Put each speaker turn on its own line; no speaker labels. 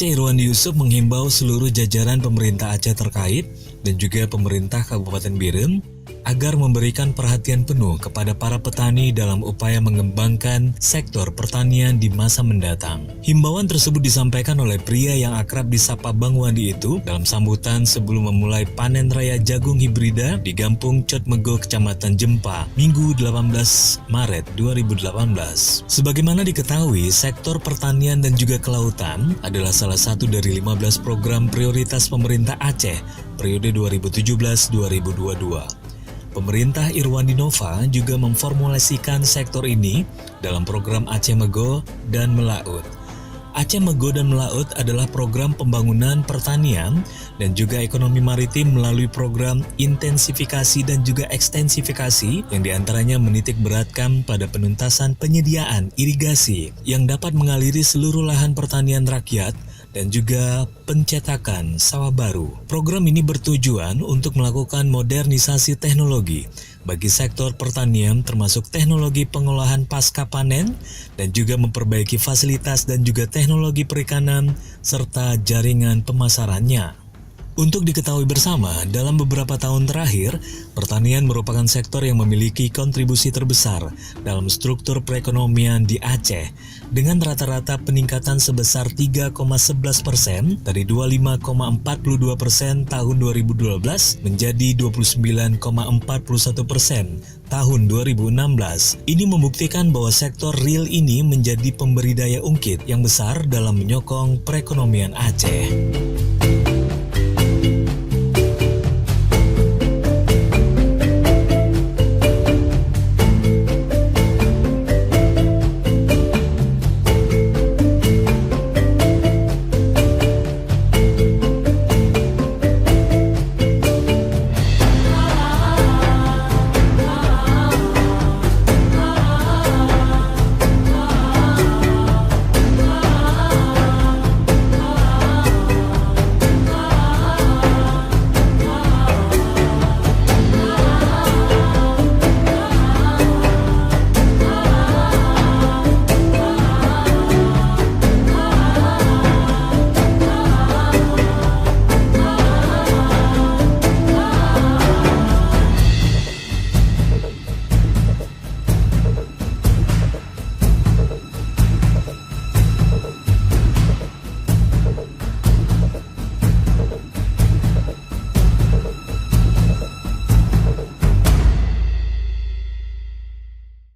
Aceh Irwandi Yusuf menghimbau seluruh jajaran pemerintah Aceh terkait dan juga pemerintah Kabupaten Biren agar memberikan perhatian penuh kepada para petani dalam upaya mengembangkan sektor pertanian di masa mendatang. Himbauan tersebut disampaikan oleh pria yang akrab disapa Bang Wandi itu dalam sambutan sebelum memulai panen raya jagung hibrida di Gampung Cotmego, Kecamatan Jempa, Minggu 18 Maret 2018. Sebagaimana diketahui, sektor pertanian dan juga kelautan adalah salah satu dari 15 program prioritas pemerintah Aceh periode 2017-2022. Pemerintah Irwandi Nova juga memformulasikan sektor ini dalam program Aceh Mego dan Melaut. Aceh Mego dan Melaut adalah program pembangunan pertanian dan juga ekonomi maritim melalui program intensifikasi dan juga ekstensifikasi yang diantaranya menitik beratkan pada penuntasan penyediaan irigasi yang dapat mengaliri seluruh lahan pertanian rakyat dan juga pencetakan sawah baru. Program ini bertujuan untuk melakukan modernisasi teknologi bagi sektor pertanian termasuk teknologi pengolahan pasca panen dan juga memperbaiki fasilitas dan juga teknologi perikanan serta jaringan pemasarannya. Untuk diketahui bersama, dalam beberapa tahun terakhir, pertanian merupakan sektor yang memiliki kontribusi terbesar dalam struktur perekonomian di Aceh dengan rata-rata peningkatan sebesar 3,11% dari 25,42% tahun 2012 menjadi 29,41% tahun 2016. Ini membuktikan bahwa sektor real ini menjadi pemberi daya ungkit yang besar dalam menyokong perekonomian Aceh.